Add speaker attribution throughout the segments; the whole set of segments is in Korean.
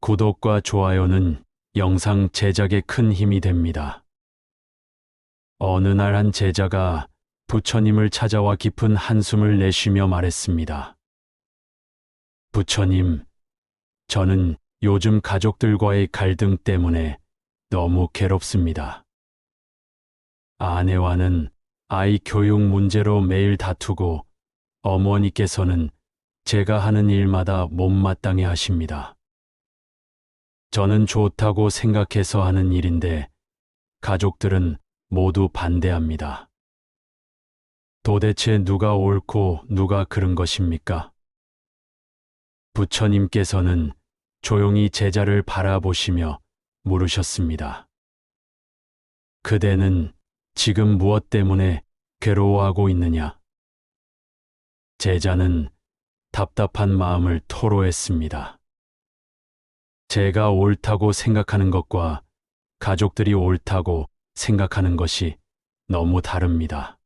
Speaker 1: 구독과 좋아요는 영상 제작에 큰 힘이 됩니다. 어느 날 한 제자가 부처님을 찾아와 깊은 한숨을 내쉬며 말했습니다. 부처님, 저는 요즘 가족들과의 갈등 때문에 너무 괴롭습니다. 아내와는 아이 교육 문제로 매일 다투고 어머니께서는 제가 하는 일마다 못마땅해 하십니다. 저는 좋다고 생각해서 하는 일인데 가족들은 모두 반대합니다. 도대체 누가 옳고 누가 그른 것입니까? 부처님께서는 조용히 제자를 바라보시며 물으셨습니다. 그대는 지금 무엇 때문에 괴로워하고 있느냐? 제자는 답답한 마음을 토로했습니다. 제가 옳다고 생각하는 것과 가족들이 옳다고 생각하는 것이 너무 다릅니다.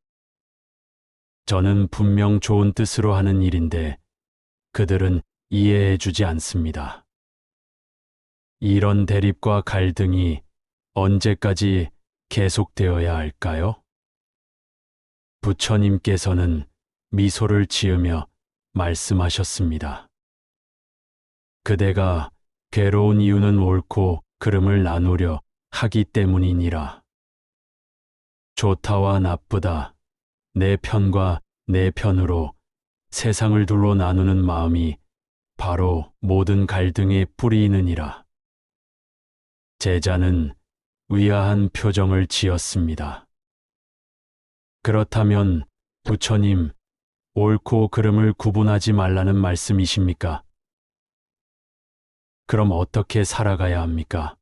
Speaker 1: 저는 분명 좋은 뜻으로 하는 일인데 그들은 이해해 주지 않습니다. 이런 대립과 갈등이 언제까지 계속되어야 할까요? 부처님께서는 미소를 지으며 말씀하셨습니다. 그대가 괴로운 이유는 옳고 그름을 나누려 하기 때문이니라. 좋다와 나쁘다, 내 편과 내 편으로 세상을 둘로 나누는 마음이 바로 모든 갈등의 뿌리이느니라. 제자는 의아한 표정을 지었습니다. 그렇다면 부처님, 옳고 그름을 구분하지 말라는 말씀이십니까? 그럼 어떻게 살아가야 합니까?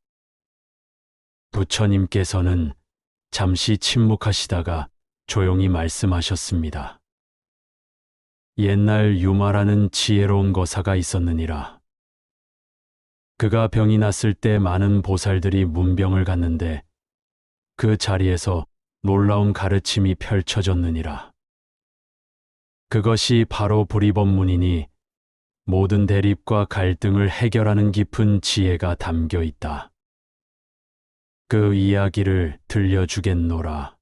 Speaker 1: 부처님께서는 잠시 침묵하시다가 조용히 말씀하셨습니다. 옛날 유마라는 지혜로운 거사가 있었느니라. 그가 병이 났을 때 많은 보살들이 문병을 갔는데 그 자리에서 놀라운 가르침이 펼쳐졌느니라. 그것이 바로 불이법문이니 모든 대립과 갈등을 해결하는 깊은 지혜가 담겨 있다. 그 이야기를 들려주겠노라.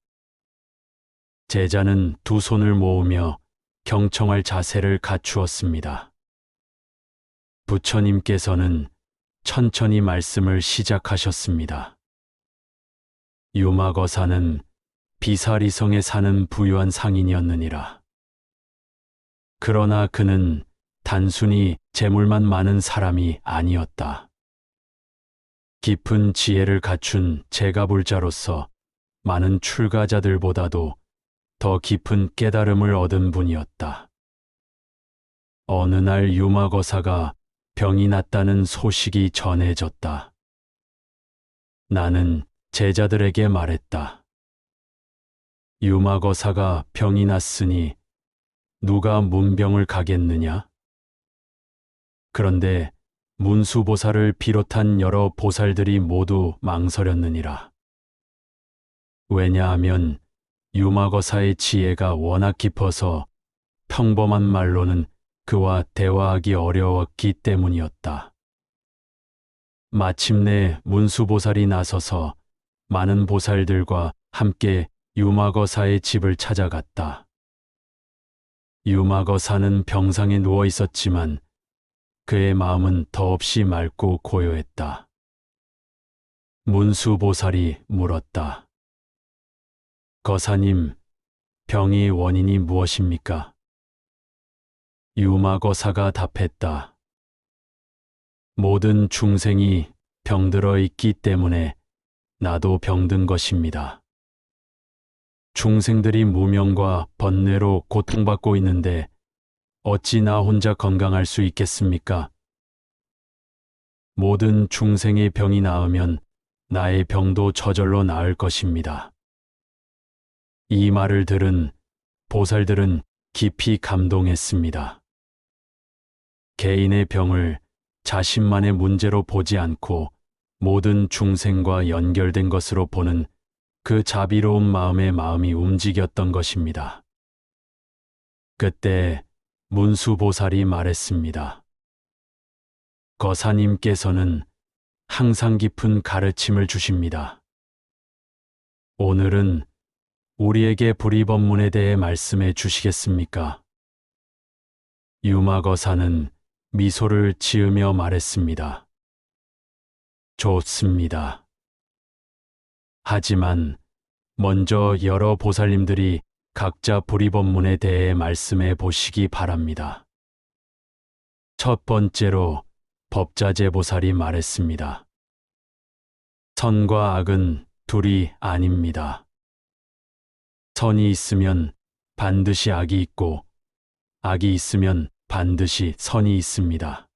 Speaker 1: 제자는 두 손을 모으며 경청할 자세를 갖추었습니다. 부처님께서는 천천히 말씀을 시작하셨습니다. 유마거사는 비사리성에 사는 부유한 상인이었느니라. 그러나 그는 단순히 재물만 많은 사람이 아니었다. 깊은 지혜를 갖춘 제가불자로서 많은 출가자들보다도 더 깊은 깨달음을 얻은 분이었다. 어느 날 유마거사가 병이 났다는 소식이 전해졌다. 나는 제자들에게 말했다. 유마거사가 병이 났으니 누가 문병을 가겠느냐? 그런데 문수보살을 비롯한 여러 보살들이 모두 망설였느니라. 왜냐하면 유마거사의 지혜가 워낙 깊어서 평범한 말로는 그와 대화하기 어려웠기 때문이었다. 마침내 문수보살이 나서서 많은 보살들과 함께 유마거사의 집을 찾아갔다. 유마거사는 병상에 누워 있었지만 그의 마음은 더없이 맑고 고요했다. 문수보살이 물었다. 거사님, 병의 원인이 무엇입니까? 유마거사가 답했다. 모든 중생이 병들어 있기 때문에 나도 병든 것입니다. 중생들이 무명과 번뇌로 고통받고 있는데 어찌 나 혼자 건강할 수 있겠습니까? 모든 중생의 병이 나으면 나의 병도 저절로 나을 것입니다. 이 말을 들은 보살들은 깊이 감동했습니다. 개인의 병을 자신만의 문제로 보지 않고 모든 중생과 연결된 것으로 보는 그 자비로운 마음의 마음이 움직였던 것입니다. 그때 문수보살이 말했습니다. 거사님께서는 항상 깊은 가르침을 주십니다. 오늘은 우리에게 불의법문에 대해 말씀해 주시겠습니까? 유마거사는 미소를 지으며 말했습니다. 좋습니다. 하지만 먼저 여러 보살님들이 각자 불의법문에 대해 말씀해 보시기 바랍니다. 첫 번째로 법자재 보살이 말했습니다. 선과 악은 둘이 아닙니다. 선이 있으면 반드시 악이 있고 악이 있으면 반드시 선이 있습니다.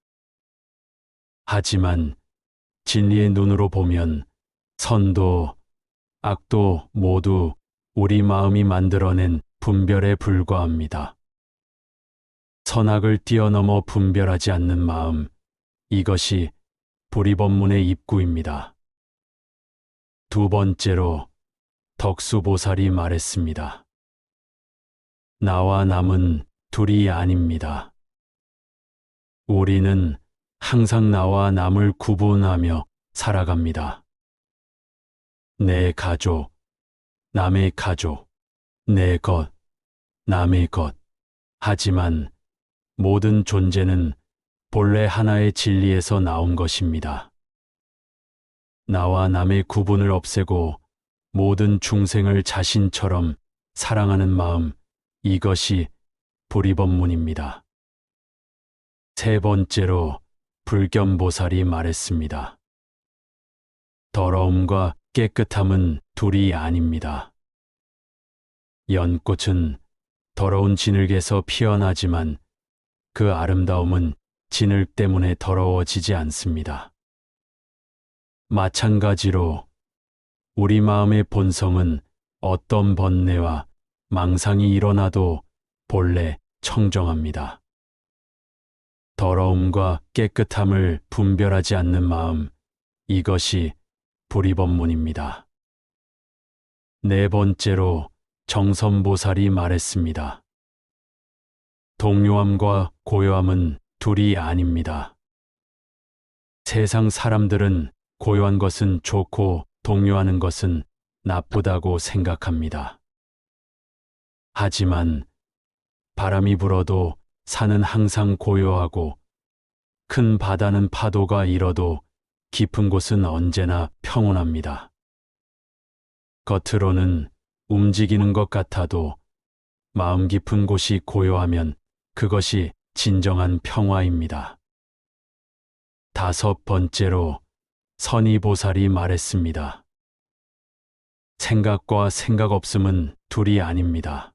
Speaker 1: 하지만 진리의 눈으로 보면 선도 악도 모두 우리 마음이 만들어낸 분별에 불과합니다. 선악을 뛰어넘어 분별하지 않는 마음, 이것이 불의법문의 입구입니다. 두 번째로 덕수보살이 말했습니다. 나와 남은 둘이 아닙니다. 우리는 항상 나와 남을 구분하며 살아갑니다. 내 가족, 남의 가족, 내 것, 남의 것. 하지만 모든 존재는 본래 하나의 진리에서 나온 것입니다. 나와 남의 구분을 없애고 모든 중생을 자신처럼 사랑하는 마음, 이것이 불의법문입니다. 세 번째로 불견보살이 말했습니다. 더러움과 깨끗함은 둘이 아닙니다. 연꽃은 더러운 진흙에서 피어나지만 그 아름다움은 진흙 때문에 더러워지지 않습니다. 마찬가지로 우리 마음의 본성은 어떤 번뇌와 망상이 일어나도 본래 청정합니다. 더러움과 깨끗함을 분별하지 않는 마음, 이것이 불의법문입니다. 네 번째로 정선보살이 말했습니다. 동요함과 고요함은 둘이 아닙니다. 세상 사람들은 고요한 것은 좋고 동요하는 것은 나쁘다고 생각합니다. 하지만 바람이 불어도 산은 항상 고요하고 큰 바다는 파도가 일어도 깊은 곳은 언제나 평온합니다. 겉으로는 움직이는 것 같아도 마음 깊은 곳이 고요하면 그것이 진정한 평화입니다. 다섯 번째로 선의보살이 말했습니다. 생각과 생각 없음은 둘이 아닙니다.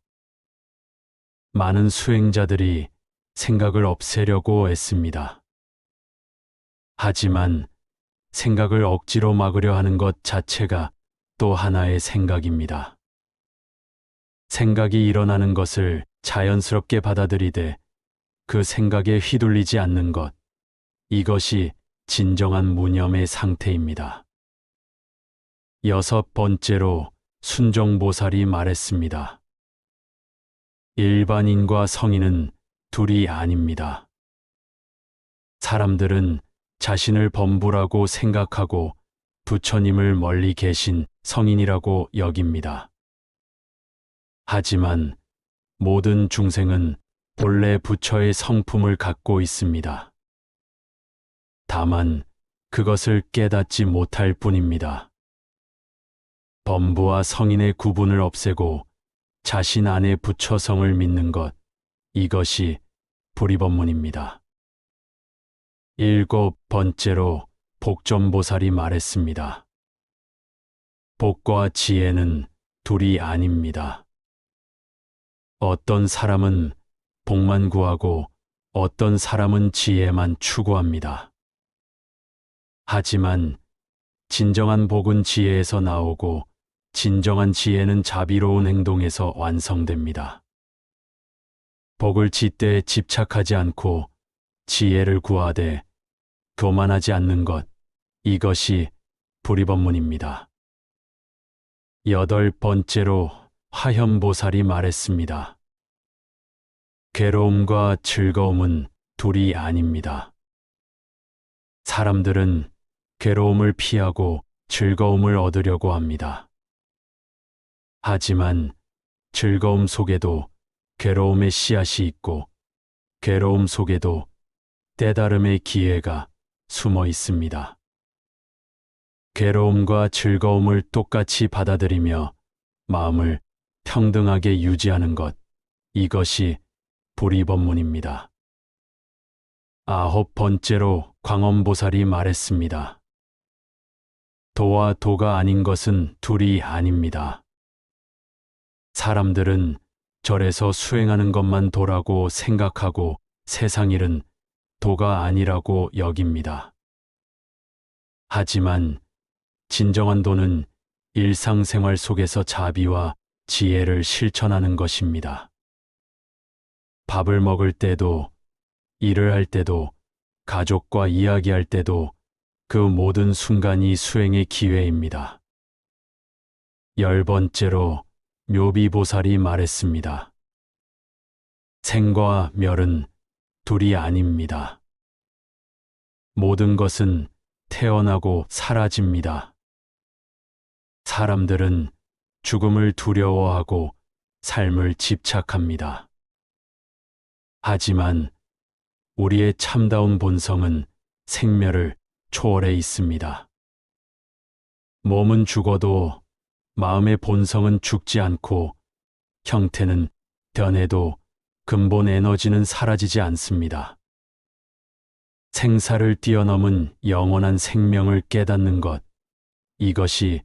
Speaker 1: 많은 수행자들이 생각을 없애려고 애씁니다. 하지만 생각을 억지로 막으려 하는 것 자체가 또 하나의 생각입니다. 생각이 일어나는 것을 자연스럽게 받아들이되 그 생각에 휘둘리지 않는 것, 이것이 진정한 무념의 상태입니다. 여섯 번째로 순종보살이 말했습니다. 일반인과 성인은 둘이 아닙니다. 사람들은 자신을 범부라고 생각하고 부처님을 멀리 계신 성인이라고 여깁니다. 하지만 모든 중생은 본래 부처의 성품을 갖고 있습니다. 다만 그것을 깨닫지 못할 뿐입니다. 범부와 성인의 구분을 없애고 자신 안에 부처성을 믿는 것, 이것이 불의법문입니다. 일곱 번째로 복전보살이 말했습니다. 복과 지혜는 둘이 아닙니다. 어떤 사람은 복만 구하고 어떤 사람은 지혜만 추구합니다. 하지만 진정한 복은 지혜에서 나오고 진정한 지혜는 자비로운 행동에서 완성됩니다. 복을 짓되 집착하지 않고 지혜를 구하되 교만하지 않는 것, 이것이 불의법문입니다. 여덟 번째로 화현보살이 말했습니다. 괴로움과 즐거움은 둘이 아닙니다. 사람들은 괴로움을 피하고 즐거움을 얻으려고 합니다. 하지만 즐거움 속에도 괴로움의 씨앗이 있고 괴로움 속에도 깨달음의 기회가 숨어 있습니다. 괴로움과 즐거움을 똑같이 받아들이며 마음을 평등하게 유지하는 것, 이것이 불이법문입니다. 9번째로 광엄보살이 말했습니다. 도와 도가 아닌 것은 둘이 아닙니다. 사람들은 절에서 수행하는 것만 도라고 생각하고 세상 일은 도가 아니라고 여깁니다. 하지만 진정한 도는 일상생활 속에서 자비와 지혜를 실천하는 것입니다. 밥을 먹을 때도, 일을 할 때도, 가족과 이야기할 때도 그 모든 순간이 수행의 기회입니다. 10번째로 묘비보살이 말했습니다. 생과 멸은 둘이 아닙니다. 모든 것은 태어나고 사라집니다. 사람들은 죽음을 두려워하고 삶을 집착합니다. 하지만 우리의 참다운 본성은 생멸을 초월해 있습니다. 몸은 죽어도 마음의 본성은 죽지 않고 형태는 변해도 근본 에너지는 사라지지 않습니다. 생사를 뛰어넘은 영원한 생명을 깨닫는 것, 이것이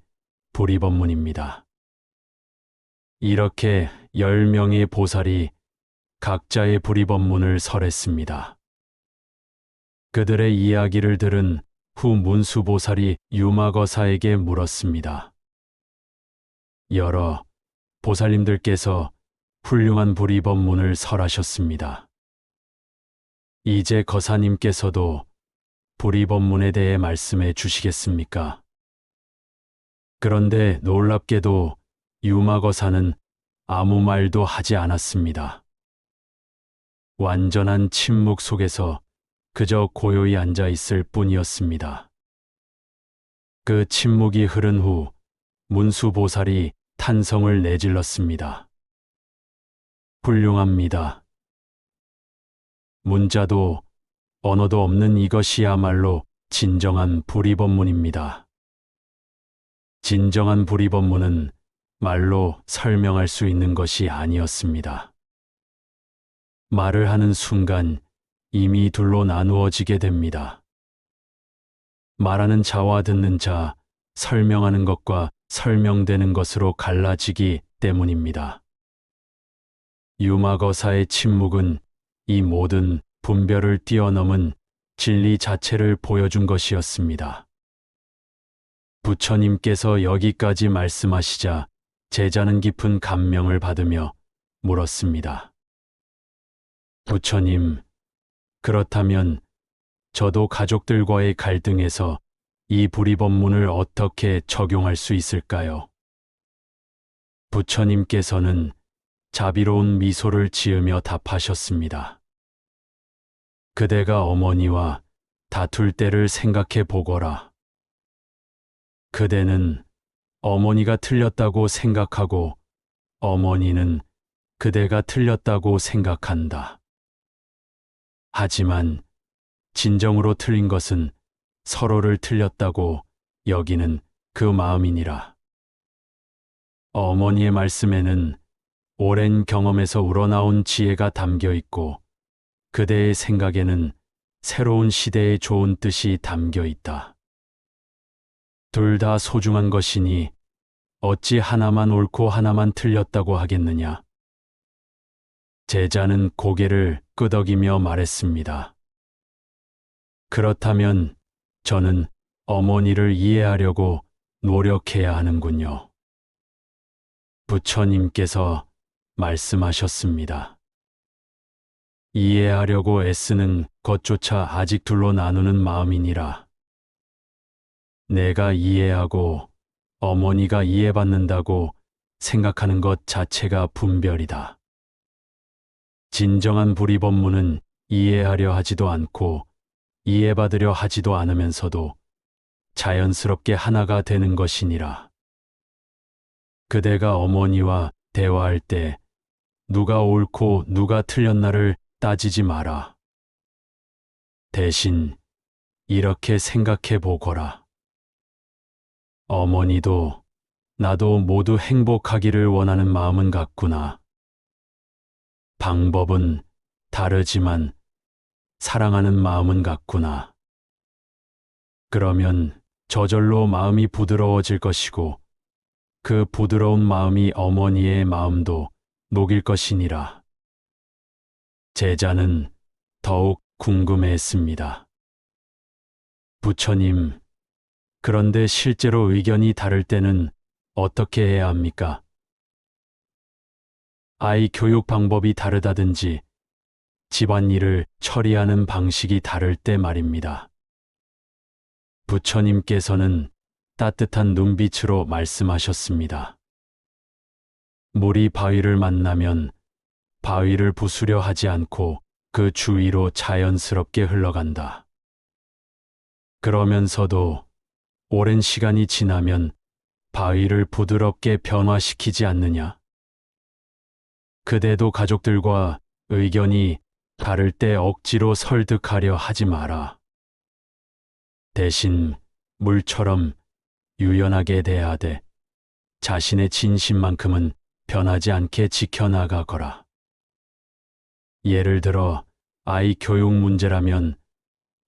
Speaker 1: 불이법문입니다. 이렇게 10명의 보살이 각자의 불이법문을 설했습니다. 그들의 이야기를 들은 후 문수보살이 유마거사에게 물었습니다. 여러 보살님들께서 훌륭한 불이법문을 설하셨습니다. 이제 거사님께서도 불이법문에 대해 말씀해 주시겠습니까? 그런데 놀랍게도 유마거사는 아무 말도 하지 않았습니다. 완전한 침묵 속에서 그저 고요히 앉아 있을 뿐이었습니다. 그 침묵이 흐른 후 문수보살이 탄성을 내질렀습니다. 훌륭합니다. 문자도 언어도 없는 이것이야말로 진정한 불이법문입니다. 진정한 불이법문은 말로 설명할 수 있는 것이 아니었습니다. 말을 하는 순간 이미 둘로 나누어지게 됩니다. 말하는 자와 듣는 자, 설명하는 것과 설명되는 것으로 갈라지기 때문입니다. 유마거사의 침묵은 이 모든 분별을 뛰어넘은 진리 자체를 보여준 것이었습니다. 부처님께서 여기까지 말씀하시자 제자는 깊은 감명을 받으며 물었습니다. 부처님, 그렇다면 저도 가족들과의 갈등에서 이 불이법문을 어떻게 적용할 수 있을까요? 부처님께서는 자비로운 미소를 지으며 답하셨습니다. 그대가 어머니와 다툴 때를 생각해 보거라. 그대는 어머니가 틀렸다고 생각하고 어머니는 그대가 틀렸다고 생각한다. 하지만 진정으로 틀린 것은 서로를 틀렸다고 여기는 그 마음이니라. 어머니의 말씀에는 오랜 경험에서 우러나온 지혜가 담겨 있고 그대의 생각에는 새로운 시대의 좋은 뜻이 담겨 있다. 둘 다 소중한 것이니 어찌 하나만 옳고 하나만 틀렸다고 하겠느냐. 제자는 고개를 끄덕이며 말했습니다. 그렇다면 저는 어머니를 이해하려고 노력해야 하는군요. 부처님께서 말씀하셨습니다. 이해하려고 애쓰는 것조차 아직 둘로 나누는 마음이니라. 내가 이해하고 어머니가 이해받는다고 생각하는 것 자체가 분별이다. 진정한 불이법문은 이해하려 하지도 않고 이해받으려 하지도 않으면서도 자연스럽게 하나가 되는 것이니라. 그대가 어머니와 대화할 때 누가 옳고 누가 틀렸나를 따지지 마라. 대신 이렇게 생각해 보거라. 어머니도 나도 모두 행복하기를 원하는 마음은 같구나. 방법은 다르지만 사랑하는 마음은 같구나. 그러면 저절로 마음이 부드러워질 것이고 그 부드러운 마음이 어머니의 마음도 녹일 것이니라. 제자는 더욱 궁금해했습니다. 부처님, 그런데 실제로 의견이 다를 때는 어떻게 해야 합니까? 아이 교육 방법이 다르다든지 집안일을 처리하는 방식이 다를 때 말입니다. 부처님께서는 따뜻한 눈빛으로 말씀하셨습니다. 물이 바위를 만나면 바위를 부수려 하지 않고 그 주위로 자연스럽게 흘러간다. 그러면서도 오랜 시간이 지나면 바위를 부드럽게 변화시키지 않느냐? 그대도 가족들과 의견이 다를 때 억지로 설득하려 하지 마라. 대신 물처럼 유연하게 대하되 자신의 진심만큼은 변하지 않게 지켜나가거라. 예를 들어 아이 교육 문제라면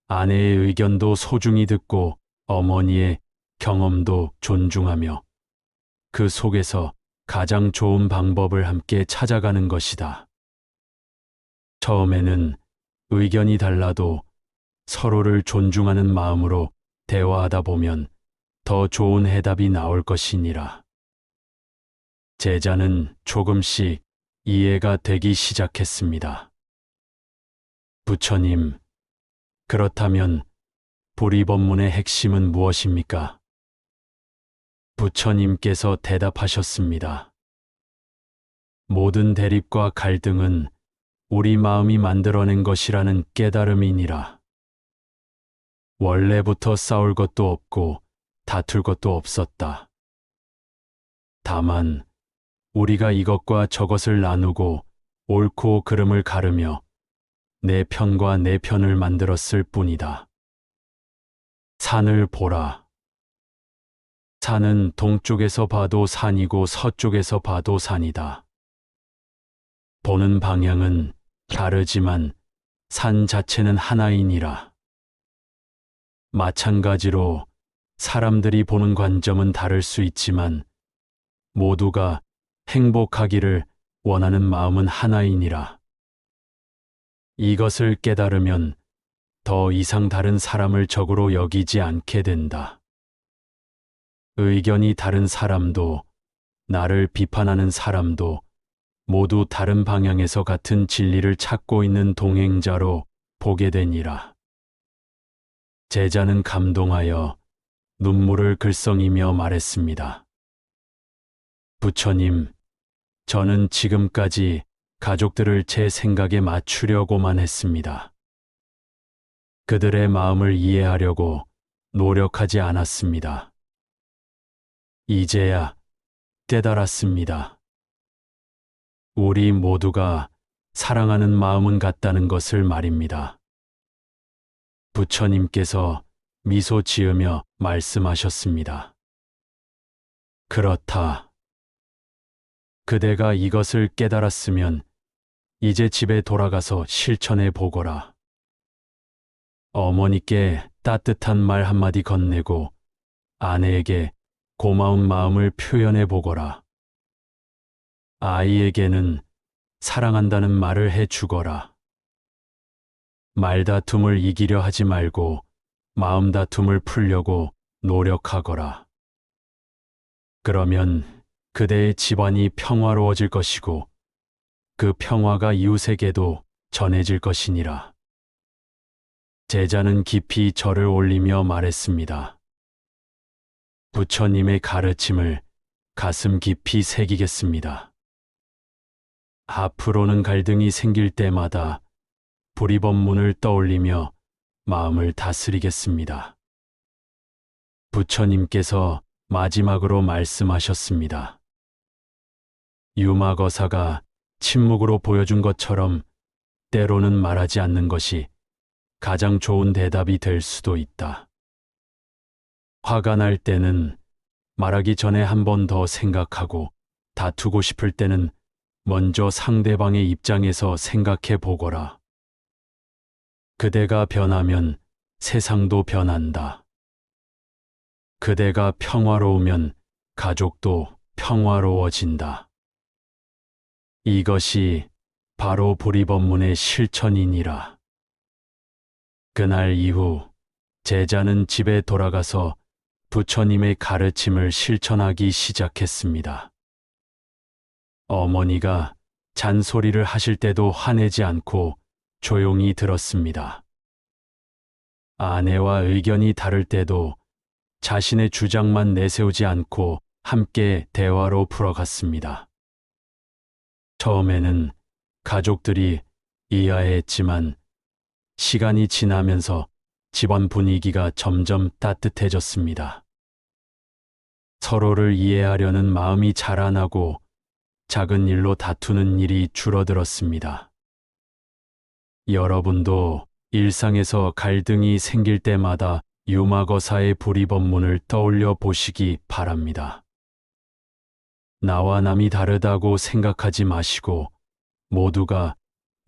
Speaker 1: 아내의 의견도 소중히 듣고 어머니의 경험도 존중하며 그 속에서 가장 좋은 방법을 함께 찾아가는 것이다. 처음에는 의견이 달라도 서로를 존중하는 마음으로 대화하다 보면 더 좋은 해답이 나올 것이니라. 제자는 조금씩 이해가 되기 시작했습니다. 부처님, 그렇다면 불이법문의 핵심은 무엇입니까? 부처님께서 대답하셨습니다. 모든 대립과 갈등은 우리 마음이 만들어낸 것이라는 깨달음이니라. 원래부터 싸울 것도 없고 다툴 것도 없었다. 다만 우리가 이것과 저것을 나누고 옳고 그름을 가르며 내 편과 내 편을 만들었을 뿐이다. 산을 보라. 산은 동쪽에서 봐도 산이고 서쪽에서 봐도 산이다. 보는 방향은 다르지만 산 자체는 하나이니라. 마찬가지로 사람들이 보는 관점은 다를 수 있지만 모두가 행복하기를 원하는 마음은 하나이니라. 이것을 깨달으면 더 이상 다른 사람을 적으로 여기지 않게 된다. 의견이 다른 사람도 나를 비판하는 사람도 모두 다른 방향에서 같은 진리를 찾고 있는 동행자로 보게 되니라. 제자는 감동하여 눈물을 글썽이며 말했습니다. 부처님, 저는 지금까지 가족들을 제 생각에 맞추려고만 했습니다. 그들의 마음을 이해하려고 노력하지 않았습니다. 이제야 깨달았습니다. 우리 모두가 사랑하는 마음은 같다는 것을 말입니다. 부처님께서 미소 지으며 말씀하셨습니다. 그렇다. 그대가 이것을 깨달았으면 이제 집에 돌아가서 실천해 보거라. 어머니께 따뜻한 말 한마디 건네고 아내에게 고마운 마음을 표현해 보거라. 아이에게는 사랑한다는 말을 해 주거라. 말다툼을 이기려 하지 말고 마음다툼을 풀려고 노력하거라. 그러면 그대의 집안이 평화로워질 것이고 그 평화가 이웃에게도 전해질 것이니라. 제자는 깊이 절을 올리며 말했습니다. 부처님의 가르침을 가슴 깊이 새기겠습니다. 앞으로는 갈등이 생길 때마다 불이법문을 떠올리며 마음을 다스리겠습니다. 부처님께서 마지막으로 말씀하셨습니다. 유마거사가 침묵으로 보여준 것처럼 때로는 말하지 않는 것이 가장 좋은 대답이 될 수도 있다. 화가 날 때는 말하기 전에 한 번 더 생각하고 다투고 싶을 때는 먼저 상대방의 입장에서 생각해 보거라. 그대가 변하면 세상도 변한다. 그대가 평화로우면 가족도 평화로워진다. 이것이 바로 불이법문의 실천이니라. 그날 이후 제자는 집에 돌아가서 부처님의 가르침을 실천하기 시작했습니다. 어머니가 잔소리를 하실 때도 화내지 않고 조용히 들었습니다. 아내와 의견이 다를 때도 자신의 주장만 내세우지 않고 함께 대화로 풀어갔습니다. 처음에는 가족들이 이해했지만 시간이 지나면서 집안 분위기가 점점 따뜻해졌습니다. 서로를 이해하려는 마음이 자라나고 작은 일로 다투는 일이 줄어들었습니다. 여러분도 일상에서 갈등이 생길 때마다 유마거사의 불이법문을 떠올려 보시기 바랍니다. 나와 남이 다르다고 생각하지 마시고 모두가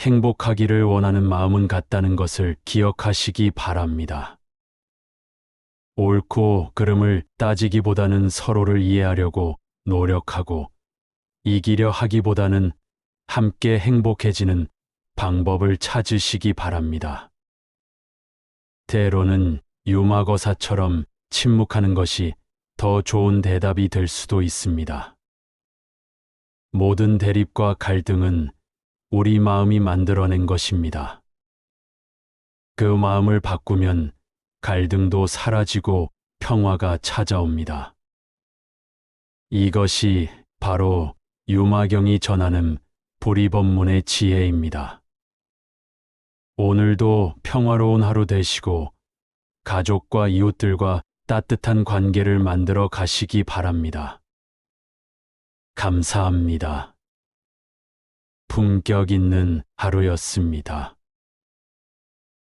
Speaker 1: 행복하기를 원하는 마음은 같다는 것을 기억하시기 바랍니다. 옳고 그름을 따지기보다는 서로를 이해하려고 노력하고 이기려 하기보다는 함께 행복해지는 방법을 찾으시기 바랍니다. 때로는 유마거사처럼 침묵하는 것이 더 좋은 대답이 될 수도 있습니다. 모든 대립과 갈등은 우리 마음이 만들어낸 것입니다. 그 마음을 바꾸면 갈등도 사라지고 평화가 찾아옵니다. 이것이 바로 유마경이 전하는 불이법문의 지혜입니다. 오늘도 평화로운 하루 되시고 가족과 이웃들과 따뜻한 관계를 만들어 가시기 바랍니다. 감사합니다. 품격 있는 하루였습니다.